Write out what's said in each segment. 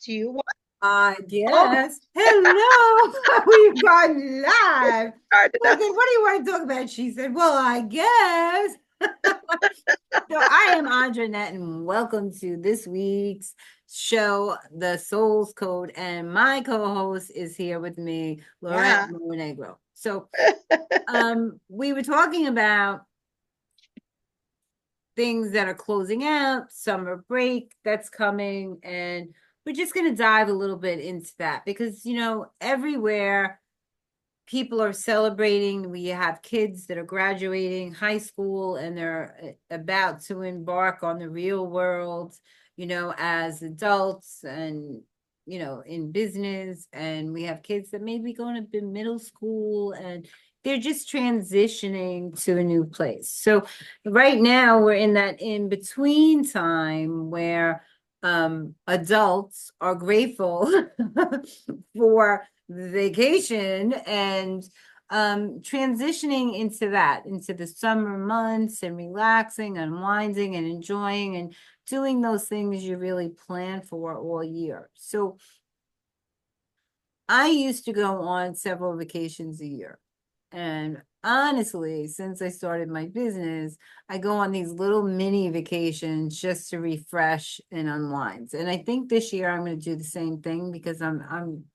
Do you want? Oh, Yes. Hello. We've gone live. hard I enough. said, what do you want to talk about? She said, well, I guess. So I am Andra Annette, and welcome to this week's show, The Soul's Code. And my co-host is here with me, Lorette Yeah. Monegro. So we were talking about things that are closing out, summer break that's coming, and we're just going to dive a little bit into that because, everywhere people are celebrating. We have kids that are graduating high school and they're about to embark on the real world, as adults and, in business. And we have kids that may be going to middle school and they're just transitioning to a new place. So right now we're in that in between time where adults are grateful for vacation and transitioning into the summer months and relaxing, unwinding and enjoying and doing those things you really plan for all year. So I used to go on several vacations a year. And honestly, since I started my business, I go on these little mini vacations just to refresh and unwind. And I think this year I'm going to do the same thing because I'm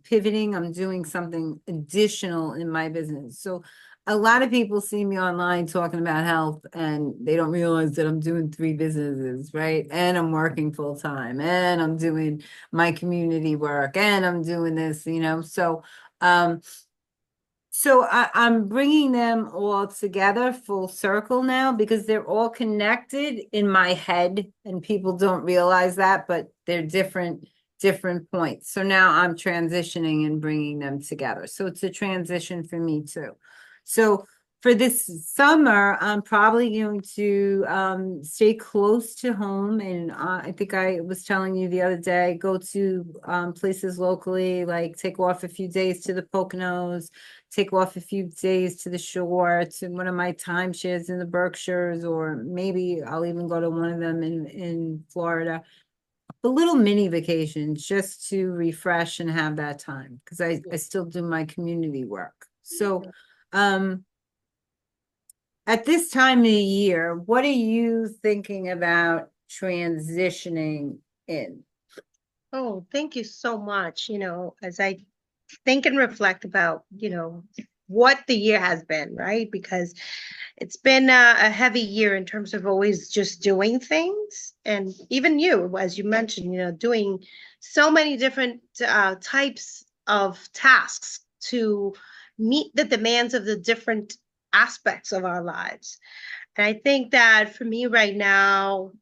pivoting, I'm doing something additional in my business. So a lot of people see me online talking about health and they don't realize that I'm doing three businesses, right? And I'm working full time and I'm doing my community work and I'm doing this, um I'm bringing them all together full circle now because they're all connected in my head and people don't realize that, but they're different points. So now I'm transitioning and bringing them together. So it's a transition for me too. So for this summer, I'm probably going to stay close to home. And I think I was telling you the other day, go to places locally, like take off a few days to the Poconos, take off a few days to the shore, to one of my timeshares in the Berkshires, or maybe I'll even go to one of them in Florida. A little mini vacation just to refresh and have that time because I still do my community work. So um at this time of the year, what are you thinking about transitioning in? Oh, thank you so much. As I think and reflect about, what the year has been, right? Because it's been a heavy year in terms of always just doing things. And even you, as you mentioned, doing so many different types of tasks to meet the demands of the different aspects of our lives. And I think that for me right now,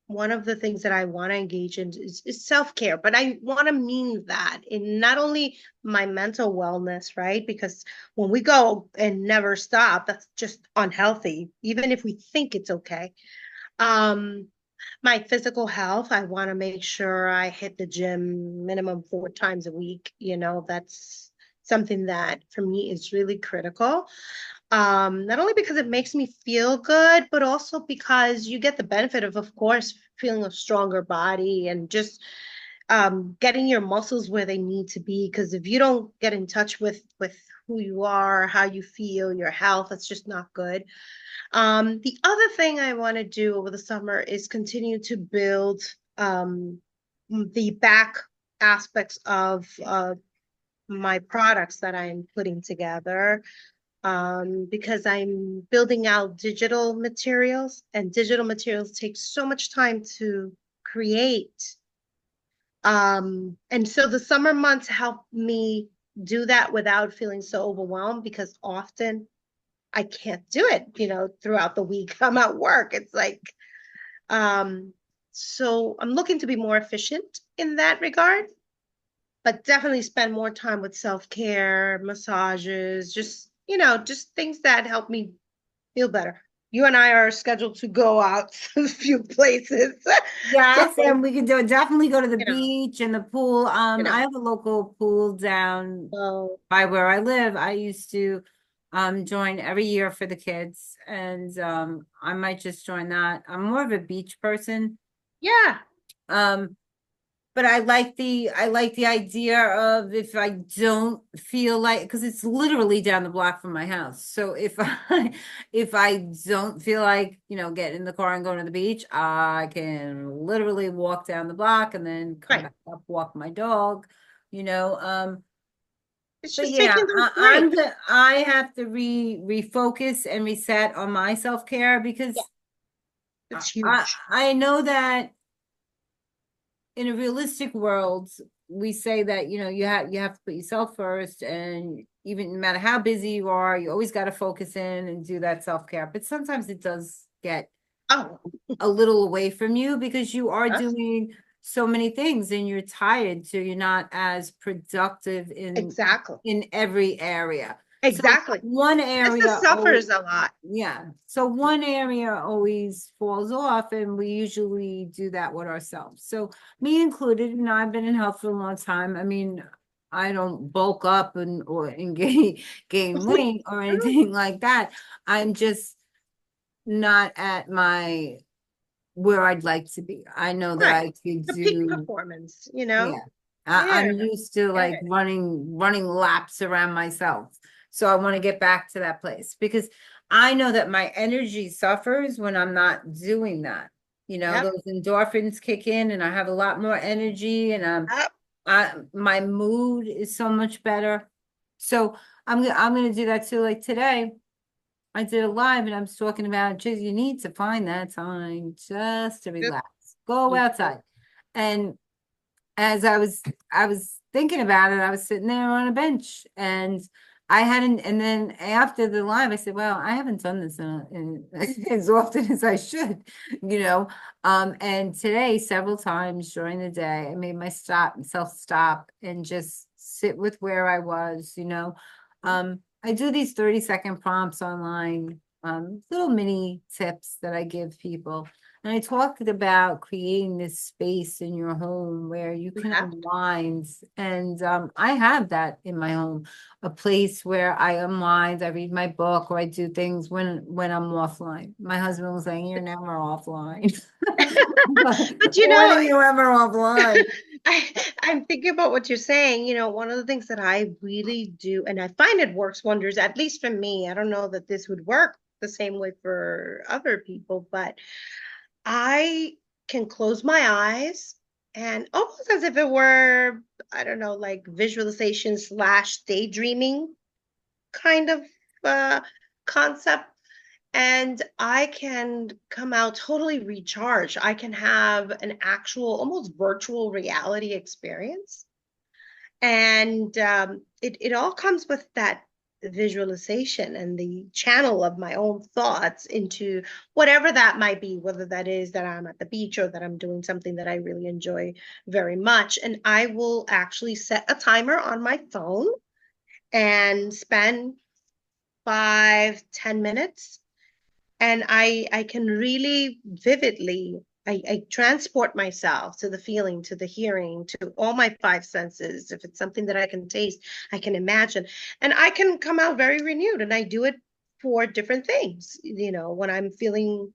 one of the things that I want to engage in is self-care, but I want to mean that in not only my mental wellness, right? Because when we go and never stop, that's just unhealthy, even if we think it's okay. Um, my physical health, I want to make sure I hit the gym minimum 4 times a week. That's something that for me is really critical. Not only because it makes me feel good, but also because you get the benefit of course, feeling a stronger body and just getting your muscles where they need to be. Because if you don't get in touch with who you are, how you feel, your health, it's just not good. The other thing I want to do over the summer is continue to build the back aspects of my products that I'm putting together, because I'm building out digital materials, and digital materials take so much time to create. And so the summer months help me do that without feeling so overwhelmed because often I can't do it, throughout the week. I'm at work. It's like, um, so I'm looking to be more efficient in that regard, but definitely spend more time with self-care, massages, just things that help me feel better. You and I are scheduled to go out to a few places. So, Yes, and we can definitely go to the you know, beach and the pool. you I know, have a local pool down so by where I live. I used to join every year for the kids, and I might just join that. I'm more of a beach person. yeah. Um but I like the idea of if I don't feel like, because it's literally down the block from my house. So if I if I don't feel like, getting in the car and going to the beach, I can literally walk down the block and then come Right. back up, walk my dog, you know. It's But just yeah, taking those breaks. I have to refocus and reset on my self-care Yeah, because it's I huge. I know that in a realistic world, we say that, you have to put yourself first, and even no matter how busy you are, you always got to focus in and do that self-care. But sometimes it does get Oh, a little away from you because you are yes, doing so many things and you're tired, so you're not as productive exactly. in every area. So Exactly. one Business area, oh, suffers a lot. yeah. So one area always falls off, and we usually do that with ourselves. So me included, I've been in health for a long time. I mean, I don't bulk up and gain weight or anything like that. I'm just not at my where I'd like to be. I know that Right. I could The peak do, performance, yeah. I'm Yeah, used to get like it. running laps around myself. So I want to get back to that place because I know that my energy suffers when I'm not doing that. Yep. Those endorphins kick in and I have a lot more energy, and Yep. my mood is so much better. So I'm gonna do that too. Like today, I did a live and I was talking about just you need to find that time just to Yep. relax. Go You do. outside. And as I was thinking about it, I was sitting there on a bench and I hadn't, and then after the live, I said, well, I haven't done this as often as I should, you know. And today, several times during the day, I made myself stop and just sit with where I was. I do these 30-second prompts online, little mini tips that I give people. And I talked about creating this space in your home where you You can have to. unwind. And I have that in my home, a place where I unwind, I read my book, or I do things when I'm offline. My husband was saying, you're never offline. But When are you ever offline? I, I'm thinking about what you're saying. One of the things that I really do, and I find it works wonders, at least for me. I don't know that this would work the same way for other people, but I can close my eyes and almost as if it were, I don't know, like visualization slash daydreaming kind of uh, concept. And I can come out totally recharged. I can have an actual, almost virtual reality experience. And it all comes with that visualization and the channel of my own thoughts into whatever that might be, whether that is that I'm at the beach or that I'm doing something that I really enjoy very much. And I will actually set a timer on my phone and spend 5, 10 minutes, and I can really vividly I transport myself to the feeling, to the hearing, to all my five senses. If it's something that I can taste, I can imagine, and I can come out very renewed. And I do it for different things. When I'm feeling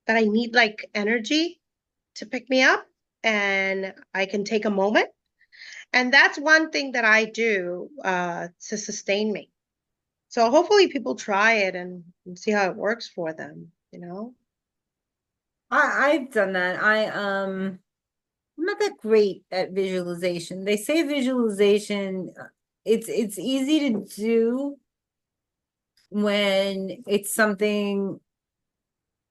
that I need like energy to pick me up, and I can take a moment. And that's one thing that I do to sustain me. So hopefully people try it and see how it works for them. I've done that. I'm not that great at visualization. They say visualization, it's easy to do when it's something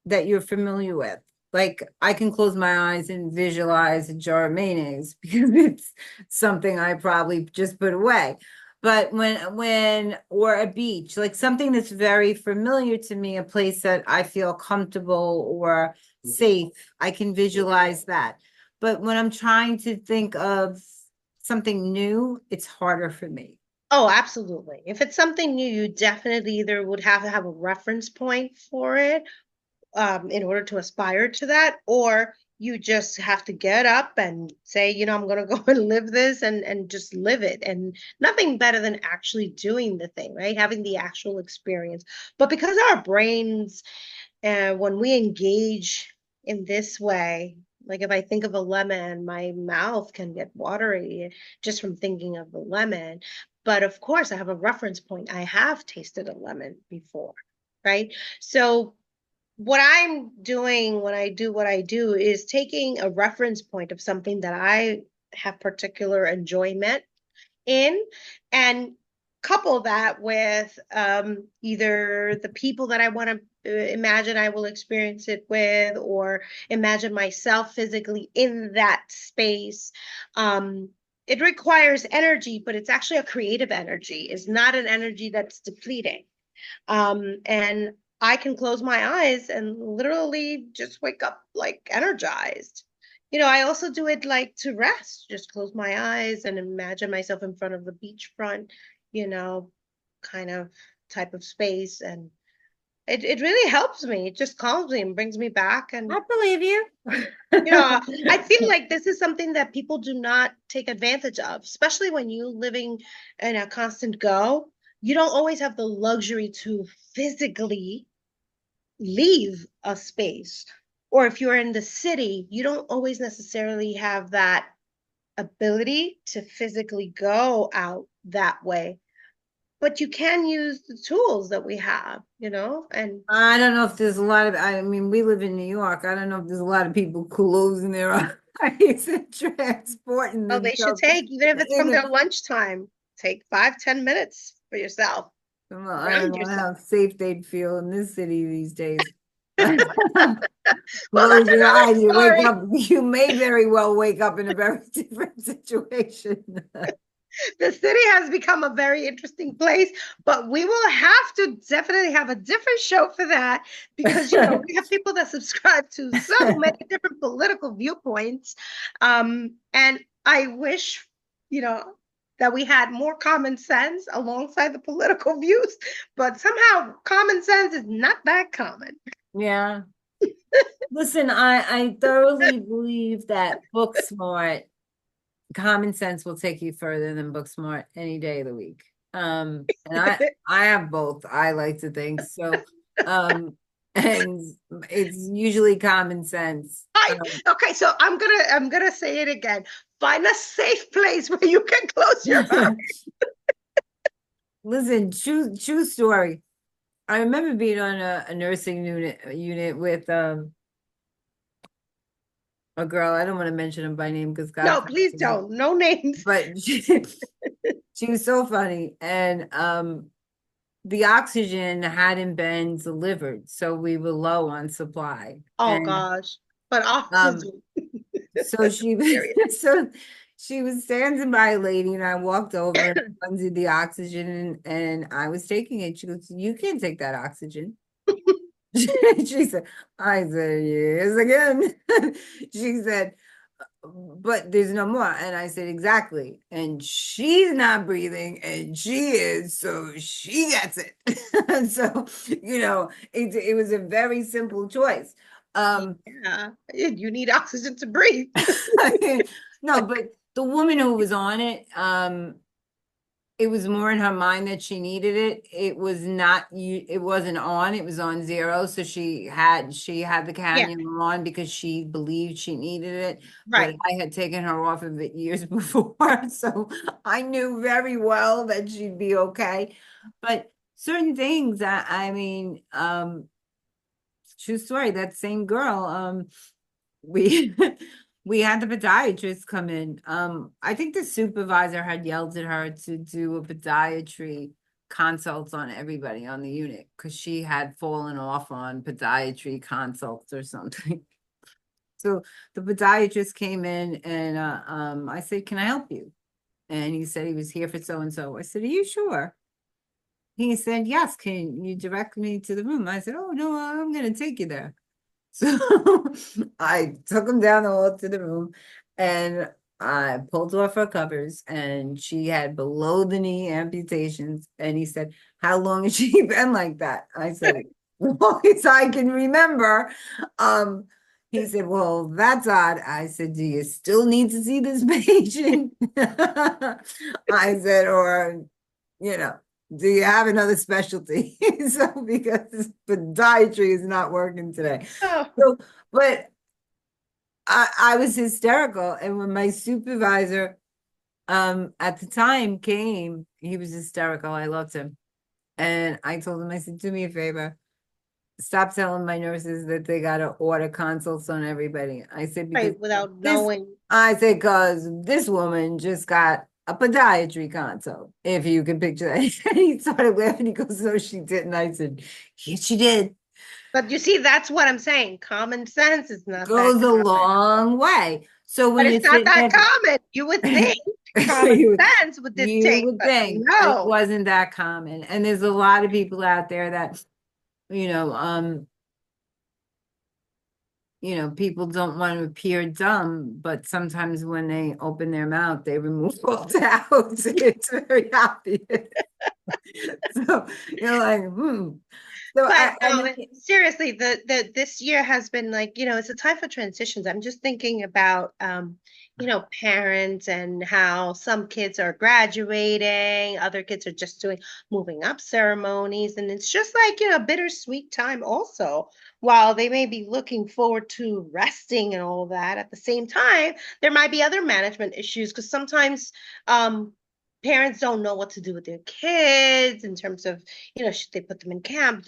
that you're familiar with. Like I can close my eyes and visualize a jar of mayonnaise because it's something I probably just put away. But or a beach, like something that's very familiar to me, a place that I feel comfortable or safe, I can visualize that. But when I'm trying to think of something new, it's harder for me. Oh, absolutely. If it's something new, you definitely either would have to have a reference point for it in order to aspire to that, or you just have to get up and say, I'm going to go and live this and just live it. And nothing better than actually doing the thing, right? Having the actual experience. But because our brains, when we engage in this way, Like if I think of a lemon, my mouth can get watery just from thinking of the lemon. But of course, I have a reference point. I have tasted a lemon before, right? So what I'm doing when I do what I do is taking a reference point of something that I have particular enjoyment in and couple that with either the people that I want to imagine I will experience it with, or imagine myself physically in that space. It requires energy, but it's actually a creative energy. It's not an energy that's depleting. And I can close my eyes and literally just wake up like energized. I also do it like to rest, just close my eyes and imagine myself in front of the beachfront, you know, kind of type of space. And it really helps me. It just calms me and brings me back. And I believe you. I feel like this is something that people do not take advantage of, especially when you living in a constant go. You don't always have the luxury to physically leave a space. Or if you're in the city, you don't always necessarily have that ability to physically go out that way. But you can use the tools that we have, and I don't know if there's a lot of, I mean, we live in New York. I don't know if there's a lot of people closing their eyes and transporting oh, they should themselves take, even if it's in from a, their lunchtime, take 5, 10 minutes for yourself. well, I don't Ground know yourself. how safe they'd feel in this city these days. Well, Close that's your another eyes, you wake story. up, you may very well wake up in a very different situation. The city has become a very interesting place, but we will have to definitely have a different show for that because we have people that subscribe to so many different political viewpoints. And I wish, you know, that we had more common sense alongside the political views, but somehow common sense is not that common. Yeah. Listen, I thoroughly believe that book smart, common sense will take you further than book smart any day of the week. And I have both, I like to think. So and it's usually common sense. I, okay, so I'm gonna say it again. Find a safe place where you can close your eyes. Listen, true story. I remember being on a nursing unit with a girl. I don't want to mention him by name because God No, please forbid. don't. No names. But she was so funny. And the oxygen hadn't been delivered, so we were low on supply. Oh And gosh. But um oxygen. so she Period. so she was standing by a lady and I walked over and undid the oxygen and I was taking it. She goes, "You can't take that oxygen." She said, I said, "Yes, again." She said, "But there's no more." And I said, "Exactly." And she's not breathing and she is, so she gets it. And so, it was a very simple choice. Yeah. You need oxygen to breathe. No, but the woman who was on it, it was more in her mind that she needed it. It was not you, it wasn't on, it was on zero. So she had the Yeah, cannula on because she believed she needed it, but right. I had taken her off of it years before. So I knew very well that she'd be okay. But certain things, I mean, true story, that same girl, we we had the podiatrist come in. I think the supervisor had yelled at her to do a podiatry consults on everybody on the unit because she had fallen off on podiatry consults or something. So the podiatrist came in and I said, "Can I help you?" And he said he was here for so and so. I said, "Are you sure?" He said, "Yes, can you direct me to the room?" I said, "Oh no, I'm gonna take you there." So I took him down the hall to the room and I pulled off her covers and she had below the knee amputations. And he said, "How long has she been like that?" I said, "As long as I can remember." He said, "Well, that's odd." I said, "Do you still need to see this patient?" I said, "Or, you know, do you have another specialty?" So because podiatry is not working today. Oh, So, but I was hysterical. And when my supervisor at the time came, he was hysterical. I loved him. And I told him, I said, do me a favor. Stop telling my nurses that they gotta order consults on everybody. I said, because Right, without this, knowing. I said, because this woman just got a podiatry consult, if you can picture that. And he started laughing. He goes, no, she didn't. I said, yes, she did. But you see, that's what I'm saying. Common sense is not that Goes a common. long way. So But when it's you're not sitting that at common. You would think common you, sense would you dictate, would but think it no. wasn't that common. And there's a lot of people out there that, you know, um, people don't want to appear dumb, but sometimes when they open their mouth, they remove all doubts. It's very obvious. So you're like, hmm. So But I no, mean, seriously, the this year has been like, it's a time for transitions. I'm just thinking about parents and how some kids are graduating, other kids are just doing moving up ceremonies, and it's just like, a bittersweet time also. While they may be looking forward to resting and all that, at the same time, there might be other management issues because sometimes parents don't know what to do with their kids in terms of should they put them in camp?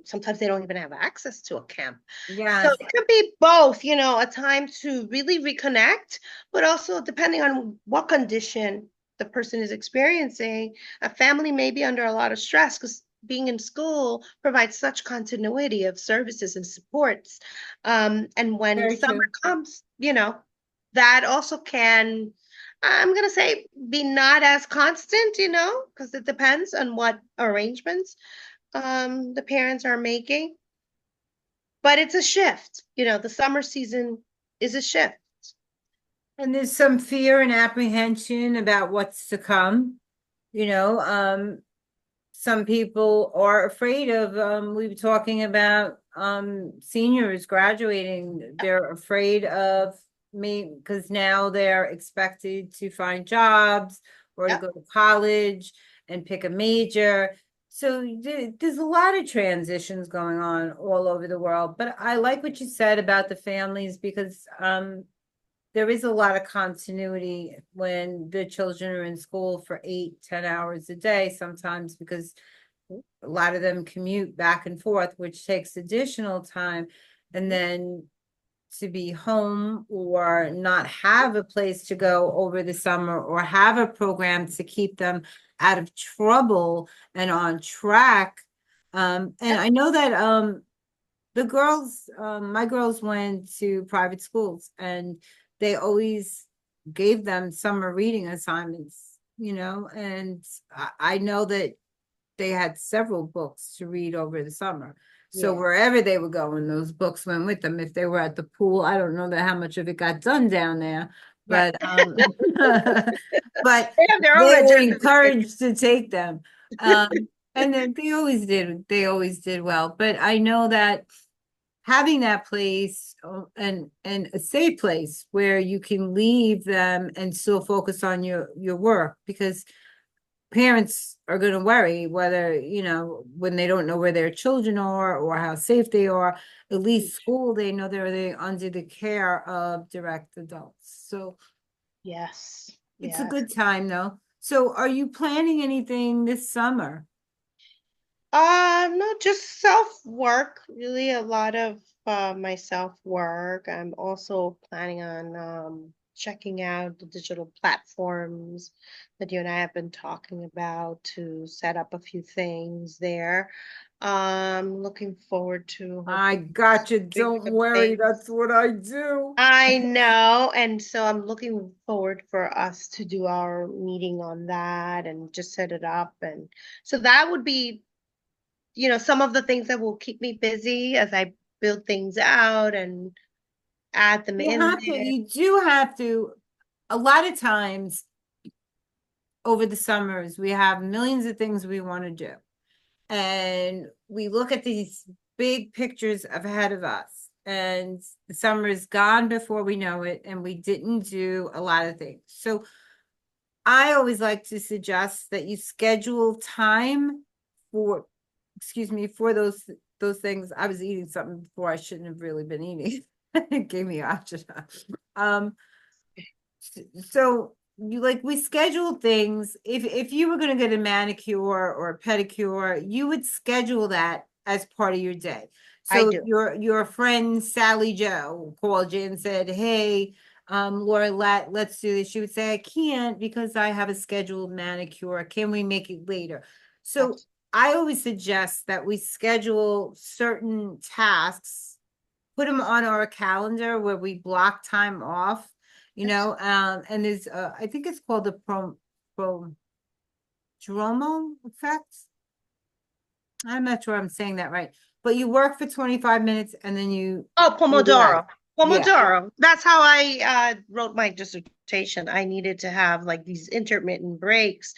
Sometimes they don't even have access to a camp. So yes, it could be both, a time to really reconnect, but also depending on what condition the person is experiencing, a family may be under a lot of stress because being in school provides such continuity of services and supports. And when very summer true. comes, that also can, I'm going to say, be not as constant, because it depends on what arrangements the parents are making. But it's a shift. The summer season is a shift. And there's some fear and apprehension about what's to come. You know, some people are afraid of we were talking about seniors graduating. They're afraid of me because now they're expected to find jobs or to Yep. go to college and pick a major. So there's a lot of transitions going on all over the world. But I like what you said about the families because there is a lot of continuity when the children are in school for 8, 10 hours a day sometimes because a lot of them commute back and forth, which takes additional time. And then to be home or not have a place to go over the summer or have a program to keep them out of trouble and on track. And Yep. I know that the girls, my girls went to private schools and they always gave them summer reading assignments, and I know that they had several books to read over the summer. So Yeah. wherever they were going, those books went with them. If they were at the pool, I don't know that how much of it got done down there, Yeah. but but They have their own they were agenda to take. encouraged to take them. And then they always did well. But I know that having that place and a safe place where you can leave them and still focus on your work because parents are going to worry whether when they don't know where their children are or how safe they are. At least school, they know they're under the care of direct adults, so Yes. it's a Yes. good time though. So are you planning anything this summer? No, just self-work, really a lot of my self-work. I'm also planning on checking out the digital platforms that you and I have been talking about to set up a few things there. Looking forward to I hopefully got you, doing don't some worry, things. that's what I do. I know, and so I'm looking forward for us to do our meeting on that and just set it up. And so that would be some of the things that will keep me busy as I build things out and add them in there. You do have to, a lot of times over the summers, we have millions of things we want to do. And we look at these big pictures ahead of us, and the summer is gone before we know it, and we didn't do a lot of things. So I always like to suggest that you schedule time for, excuse me, for those things. I was eating something before I shouldn't have really been eating. It gave me option. Um, so you like we schedule things. If you were gonna get a manicure or a pedicure, you would schedule that as part of your day. I So if do. your friend Sally Joe called you and said, "Hey, Laura, let's do this," she would say, "I can't because I have a scheduled manicure. Can we make it later?" So Abs- I always suggest that we schedule certain tasks, put them on our calendar where we block time off, abs- and there's I think it's called the prodromal effect. I'm not sure I'm saying that right, but you work for 25 minutes and then Oh, you relax. Pomodoro. Yeah. Pomodoro. That's how I wrote my dissertation. I needed to have like these intermittent breaks.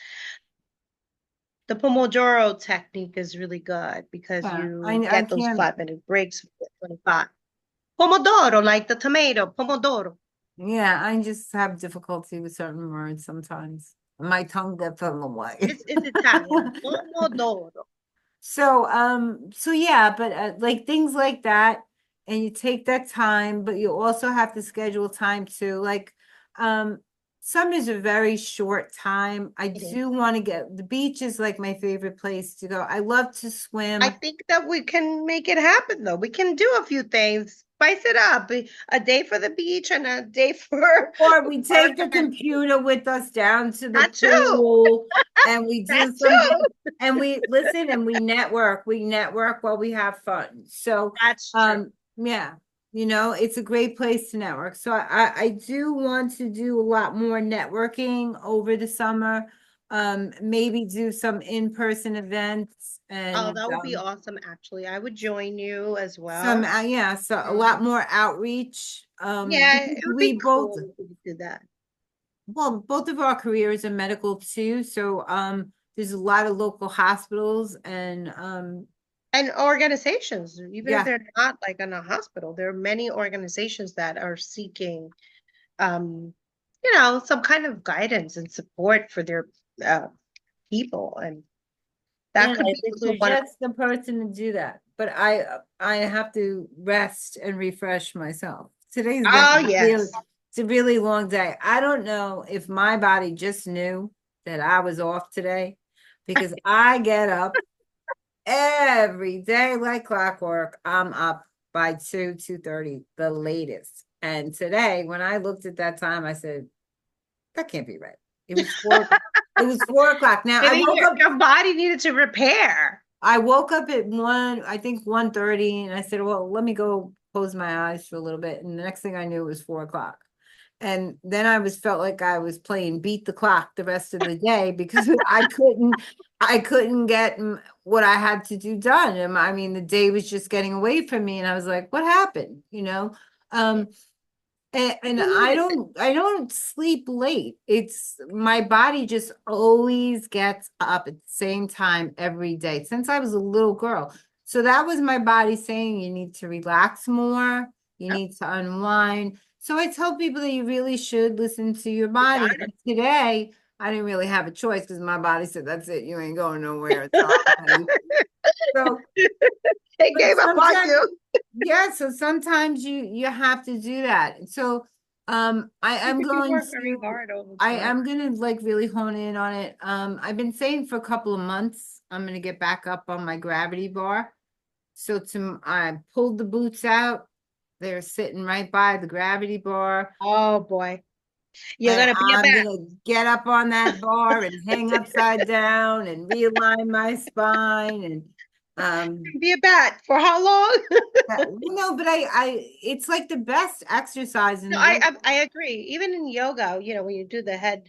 The Pomodoro technique is really good because Yeah. you I get those can't, 5-minute breaks for 25. Pomodoro, like the tomato, pomodoro. yeah, I just have difficulty with certain words sometimes. My tongue gets in the way. It's Italian. Pomodoro. So yeah, but like things like that, and you take that time, but you also have to schedule time too. Like, um, summer's a very short time. I It do is. want to get the beach is like my favorite place to go. I love to I swim. think that we can make it happen though. We can do a few things, spice it up. A day for the beach and a day for Or we park take the and computer with us down to the that too. pool and we That do something too. and we listen and we network. We network while we have fun. So, That's true. yeah, it's a great place to network. So I do want to do a lot more networking over the summer. Maybe do some in-person events Oh, and that would be awesome, actually. I would join you as some, well. yeah, so a lot Um, more outreach. yeah, Because it would we be both cool if we could do that. Well, both of our careers are medical too, so there's a lot of local hospitals and And organizations, even if yeah, they're not like in a hospital, there are many organizations that are seeking, um, some kind of guidance and support for their uh, people, and that and could I be think also we're one of. just the person to do that. But I have to rest and refresh myself. Today's been Oh, really yes. it's a really long day. I don't know if my body just knew that I was off today because I get up every day like clockwork. I'm up by 2:30, the latest. And today, when I looked at that time, I said, that can't be right. It was four, it was 4 o'clock. Now Maybe your body needed to repair. I woke up at I think 1:30, and I said, well, let me go close my eyes for a little bit. And the next thing I knew it was 4 o'clock. And then felt like I was playing beat the clock the rest of the day because I couldn't get what I had to do done. And I mean, the day was just getting away from me. And I was like, what happened? Yeah, And you I needed it. don't sleep late. It's my body just always gets up at the same time every day since I was a little girl. So that was my body saying you need to relax more, you Yep, need to unwind. So I tell people that you really should listen to your you body. got And today I didn't really have a choice because my body said, that's it, you ain't going nowhere. So It but gave up on sometimes you. yeah, so sometimes you have to do that. So I am Because you going work very to hard all the I time. am gonna like really hone in on it. I've been saying for a couple of months I'm gonna get back up on my gravity bar. So I pulled the boots out. They're sitting right by the gravity bar. Oh boy. You're And gonna be a I'm bat. gonna get up on that bar and hang upside down and realign my spine and Be a bat for how long? no, but it's like the best exercise in No, the I, world. I I agree. Even in yoga, when you do the head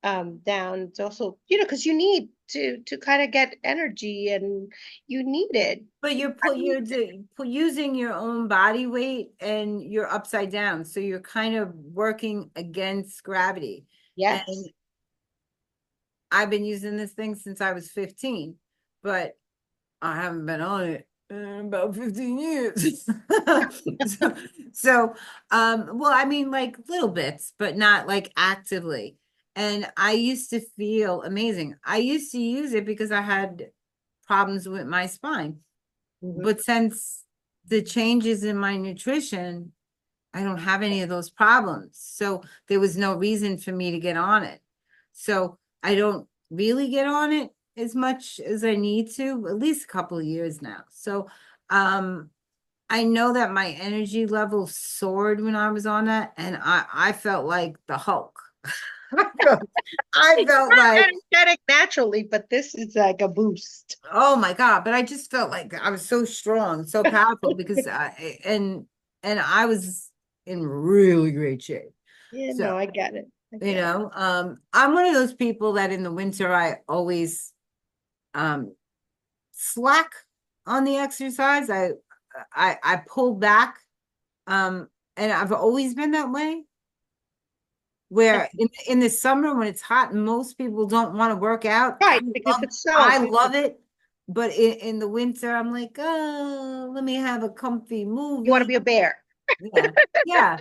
down, it's also, because you need to kind of get energy and you need it. But using your own body weight and you're upside down, so you're kind of working against gravity. And Yes. I've been using this thing since I was 15, but I haven't been on it in about 15 years. so, well, I mean, like little bits, but not like actively. And I used to feel amazing. I used to use it because I had problems with my spine. Mhm. But since the changes in my nutrition, I don't have any of those problems. So there was no reason for me to get on it. So I don't really get on it as much as I need to, at least a couple of years now. So I know that my energy level soared when I was on that, and I felt like the Hulk. I felt, I felt like, I'm energetic naturally, but this is like a boost. oh my God, but I just felt like I was so strong, so powerful because and I was in really great shape. Yeah, So, no, I get it. I get it. I'm one of those people that in the winter I always um slack on the exercise. I pull back. And I've always been that way. Where in the summer when it's hot and most people don't want to work out, Right, because it's so I good. love it. But in the winter, I'm like, oh, let me have a comfy You want to movie. be a bear. Yeah, yeah.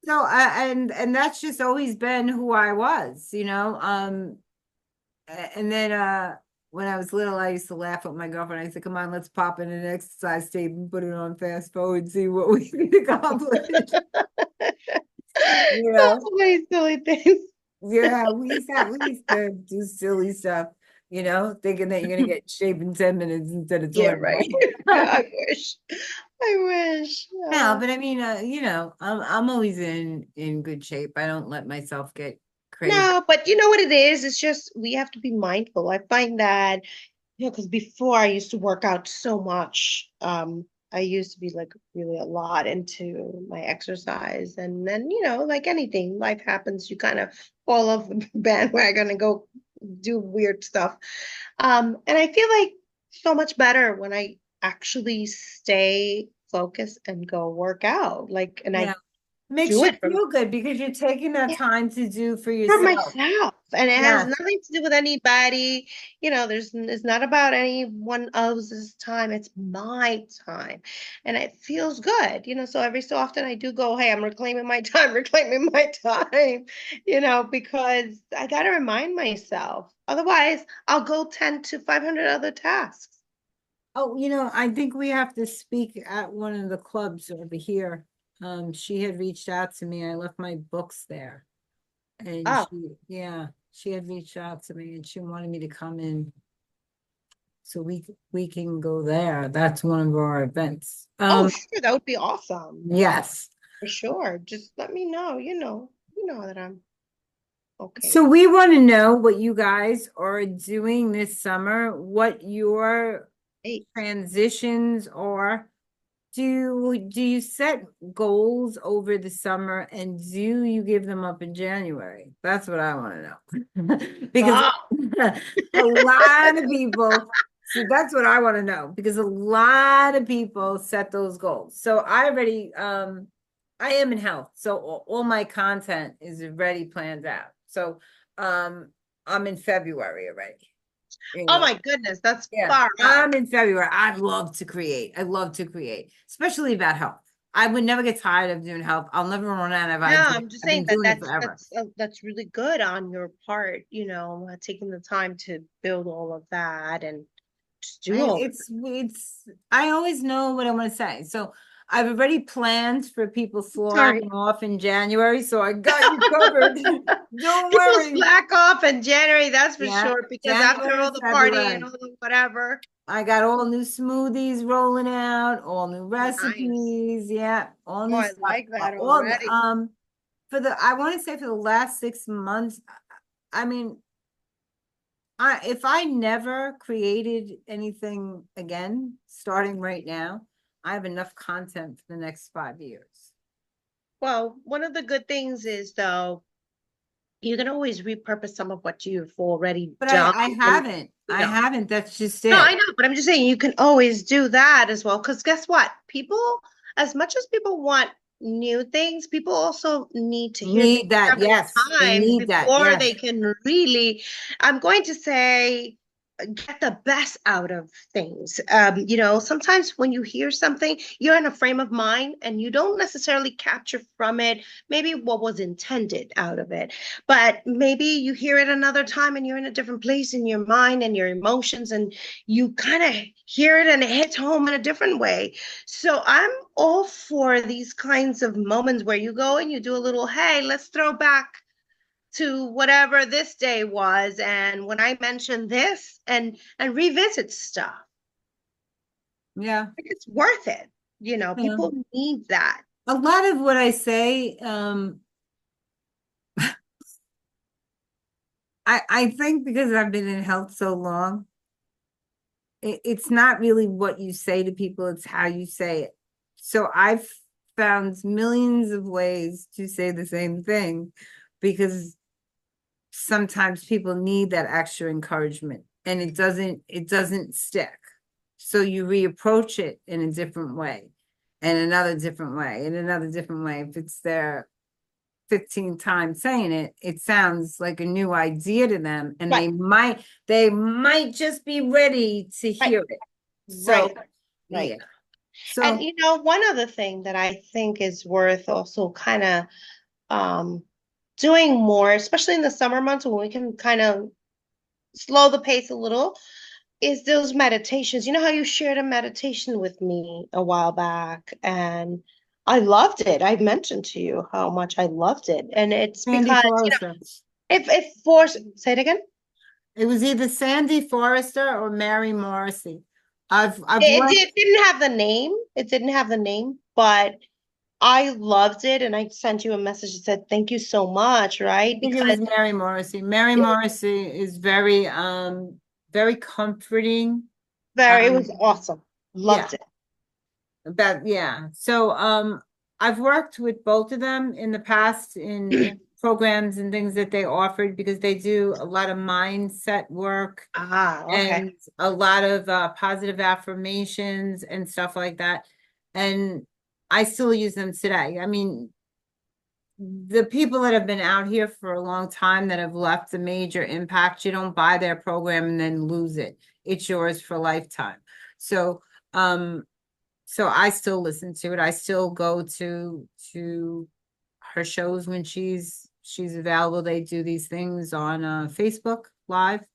So and that's just always been who I was, you know. And then when I was little, I used to laugh with my girlfriend. I said, "Come on, let's pop in an exercise tape and put it on fast forward and see what we can accomplish." You know. So many silly things. Yeah, we used to do silly stuff, thinking that you're gonna get in shape in 10 minutes instead of Yeah, 20. right. I wish. I wish. Yeah, but I mean, I'm always in good shape. I don't let myself get crazy. No, but you know what it is? It's just we have to be mindful. I find that, because before I used to work out so much. I used to be like really a lot into my exercise. And then, like anything, life happens, you kind of fall off the bandwagon and go do weird stuff. And I feel like so much better when I actually stay focused and go work out. Like, and Yeah, I makes do you it from feel good because you're taking that time to do for for yourself. myself, and it has Yeah, nothing to do with anybody. It's not about anyone else's time. It's my time, and it feels good. So every so often I do go, hey, I'm reclaiming my time, reclaiming my time, because I got to remind myself. Otherwise, I'll go 10 to 500 other tasks. oh, I think we have to speak at one of the clubs over here. She had reached out to me. I left my books there. And Oh, she had reached out to me and she wanted me to come in so we can go there. That's one of our events. oh, sure, that would be awesome. Yes. For sure. Just let me know. You know that I'm okay. So we want to know what you guys are doing this summer, what your Hey, transitions are. Do you set goals over the summer and do you give them up in January? That's what I want to know. Because stop. a lot of people, so that's what I want to know because a lot of people set those goals. So I am in health. So all my content is already planned out. So I'm in February already. You Oh know, my goodness, that's yeah, far out. I'm in February. I love to create. I love to create, especially about health. I would never get tired of doing health. I'll never run out of No, ideas. I'm just I've been saying that doing it forever. that's really good on your part, taking the time to build all of that and just do And all of I always know what I want to say. So I've already planned for people it. Sorry. flying off in January. So I got you covered. Don't People worry. slack off in January, that's for Yeah, sure, because after January, all the party and February. all the whatever. I got all new smoothies rolling out, all new Nice. recipes. Yeah, all Oh, new I stuff. like that All already. I want to say for the last 6 months, I mean, if I never created anything again, starting right now, I have enough content for the next 5 years. Well, one of the good things is though, you can always repurpose some of what you've already But done. I And haven't. you I know, haven't. That's just no, I it. know, but I'm just saying you can always do that as well. Because guess what? People, as much as people want new things, people also need to hear things Need that. several Yes. They times need that. before Yes. they can really, I'm going to say, get the best out of things. Sometimes when you hear something, you're in a frame of mind and you don't necessarily capture from it maybe what was intended out of it. But maybe you hear it another time and you're in a different place in your mind and your emotions, and you kind of hear it and it hits home in a different way. So I'm all for these kinds of moments where you go and you do a little, hey, let's throw back to whatever this day was, and when I mentioned this, and revisit stuff. Yeah. I think it's worth it. Yeah. People need that. A lot of what I say, I think because I've been in health so long, it's not really what you say to people, it's how you say it. So I've found millions of ways to say the same thing because sometimes people need that extra encouragement and it doesn't stick. So you reapproach it in a different way and another different way and another different way. If it's their 15 times saying it, it sounds like a new idea to them, and Right, they might just be ready to right, hear it. So, right, right. yeah. And So one other thing that I think is worth also kind of um doing more, especially in the summer months when we can kind of slow the pace a little, is those meditations. You know how you shared a meditation with me a while back, and I loved it. I mentioned to you how much I loved it. And it's Sandy because, Forrester. if force, say it again. It was either Sandy Forrester or Mary Morrissey. I've It worked. didn't have the name. It didn't have the name, but I loved it. And I sent you a message that said, thank you so much, right? I think it Because was Mary Morrissey. Mary it was Morrissey is very comforting. it was Um, awesome. yeah, Loved it. yeah. So I've worked with both of them in the past in programs and things that they offered because they do a lot of mindset work Ah, okay. and a lot of positive affirmations and stuff like that. And I still use them today. I mean, the people that have been out here for a long time that have left a major impact, you don't buy their program and then lose it. It's yours for a lifetime. So, um, so I still listen to it. I still go to her shows when she's available. They do these things on Facebook Live.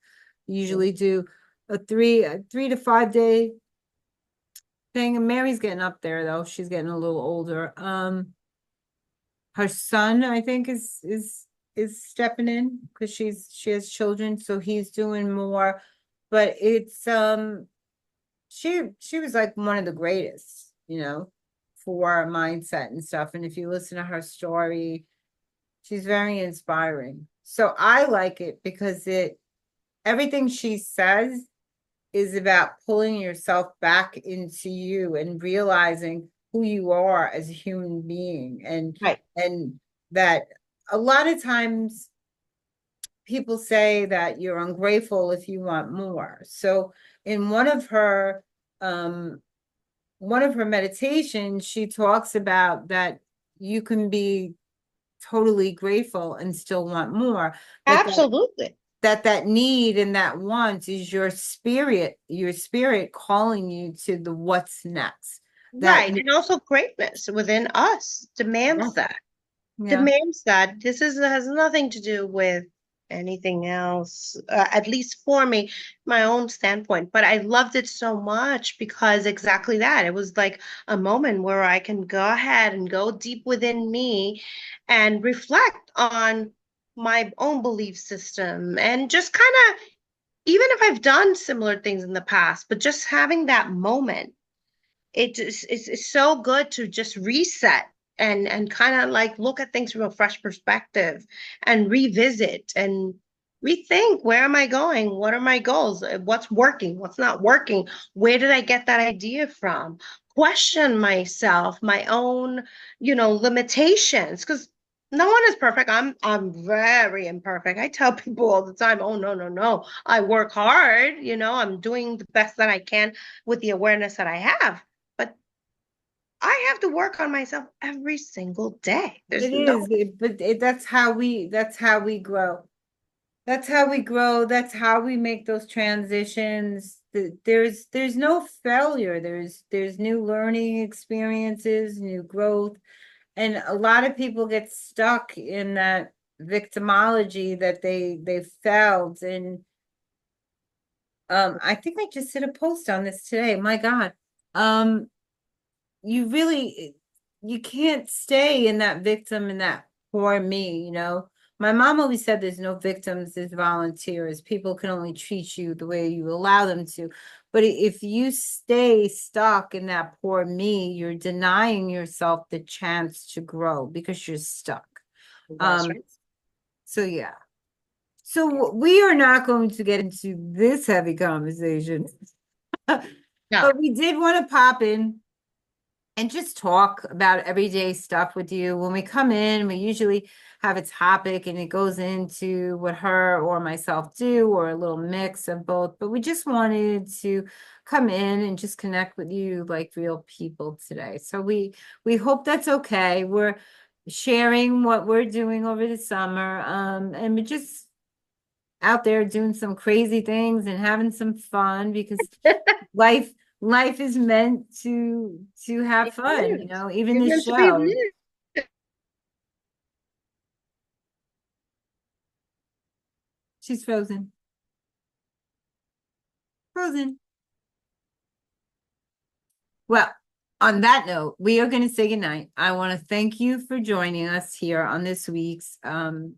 Usually do a 3 to 5 day thing. And Mary's getting up there though. She's getting a little older. Her son, I think, is stepping in because she has children, so he's doing more. But it's she was like one of the greatest, for mindset and stuff. And if you listen to her story, she's very inspiring. So I like it because it everything she says is about pulling yourself back into you and realizing who you are as a human being, Right. and that a lot of times people say that you're ungrateful if you want more. So in um one of her meditations, she talks about that you can be totally grateful and still want more, but Absolutely. that need and that want is your spirit calling you to the what's next. That Right. And also greatness within us yeah, demands that. yeah. Demands that. This is has nothing to do with anything else, at least for me, my own standpoint. But I loved it so much because exactly that. It was like a moment where I can go ahead and go deep within me and reflect on my own belief system and just kind of, even if I've done similar things in the past, but just having that moment, it's so good to just reset and kind of like look at things from a fresh perspective and revisit and rethink, where am I going, what are my goals, what's working, what's not working, where did I get that idea from, question myself, my own limitations, because no one is perfect. I'm very imperfect. I tell people all the time, oh, no, no, no, I work hard, I'm doing the best that I can with the awareness that I have, but I have to work on myself every single day. There's It no is, but that's how we grow. That's how we grow. That's how we make those transitions. There's no failure. There's new learning experiences, new growth. And a lot of people get stuck in that victimology that they felt. And I think I just did a post on this today. My God. Um, you really you can't stay in that victim and that poor me, you know. My mom always said there's no victims, there's volunteers. People can only treat you the way you allow them to. But if you stay stuck in that poor me, you're denying yourself the chance to grow because you're stuck. That's Um, right. so yeah. So we are not going to get into this heavy conversation, No. but we did want to pop in and just talk about everyday stuff with you. When we come in, we usually have a topic and it goes into what her or myself do, or a little mix of both. But we just wanted to come in and just connect with you like real people today. So we hope that's okay. We're sharing what we're doing over the summer. And we're just out there doing some crazy things and having some fun because life life is meant to have It fun, you is. know, even It's this meant to be show. new. She's frozen. Frozen. Well, on that note, we are going to say goodnight. I want to thank you for joining us here on this week's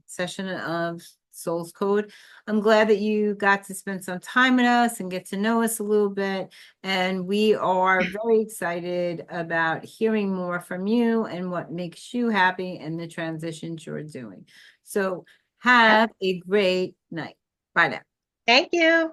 session of Soul's Code. I'm glad that you got to spend some time with us and get to know us a little bit. And we are very excited about hearing more from you and what makes you happy and the transitions you're doing. So Yep. have a great night. Bye now. Thank you.